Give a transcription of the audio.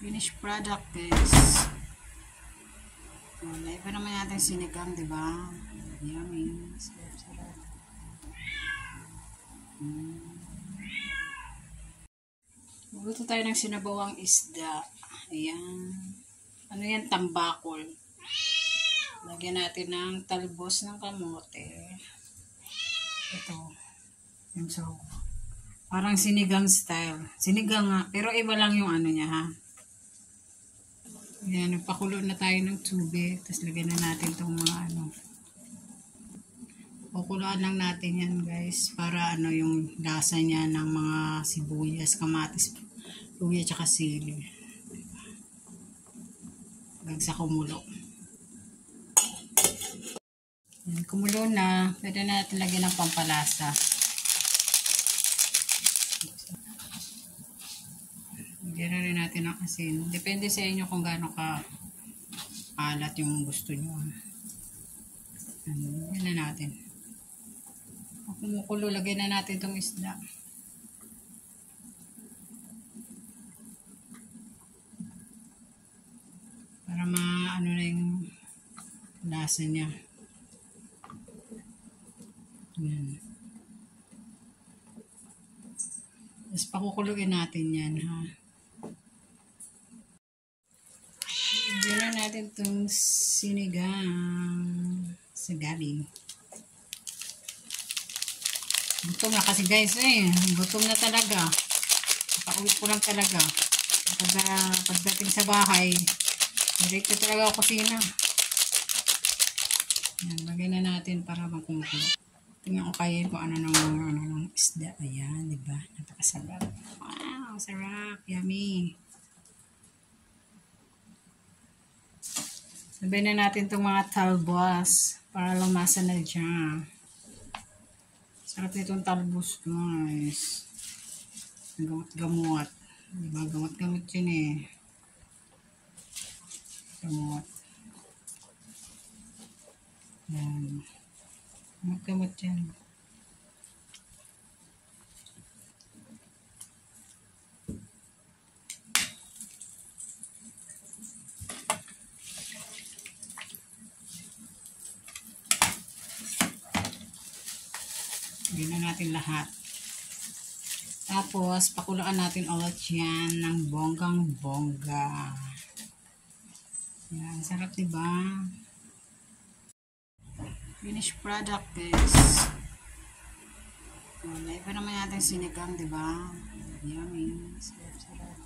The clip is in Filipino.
Finished product, guys. Iba naman natin sinigang, di ba? Yummy. Sarap-sarap. Magluto tayo ng sinabawang isda. Ayan. Ano yan? Tambakol. Lagyan natin ng talbos ng kamote. Ito. Yung so, parang sinigang style. Sinigang nga. Pero iba lang yung ano niya, ha? Ayan. Nagpakulo na tayo ng tubig. Tapos lagyan na natin itong mga ano. Kukuluan lang natin yan, guys. Para ano yung lasa niya ng mga sibuyas, kamatis, luya, tsaka sili. Hanggang sa kumulo. Ayan, kumulo na. Pwede na natin lagyan ng pampalasa. Lagyan na rin natin ng asin. Depende sa inyo kung gaano ka alat yung gusto nyo. Yan na natin. Kumukulo, lagyan na natin itong isda. Para maano na yung lasa niya. Yan. Tapos pakukuluin natin yan, ha. Lagyan na natin itong sinigang sa gabi. Gutom na kasi, guys, gutom na talaga. Nakauwi ko lang talaga. Pagdating sa bahay, direct talaga ako kusina. Yan, lagyan na natin para magkumukulo. Tingnan ko kayo kung ano ng isda. Ayan, diba? Napakasarap. Wow, sarap. Yummy. Sabihin na natin itong mga talbos para lumasa na dyan. Sarap nitong talbos, guys. Gamot-gamot. Diba? Gamot-gamot yun eh. Gamot. Yan. Gamot-gamot yan. Lagyan na natin lahat. Tapos, pakulaan natin ulit yan ng bonggang-bongga. Yan, sarap diba? Finished product, guys. Iba naman natin sinigang, diba? Yummy. Sarap-sarap.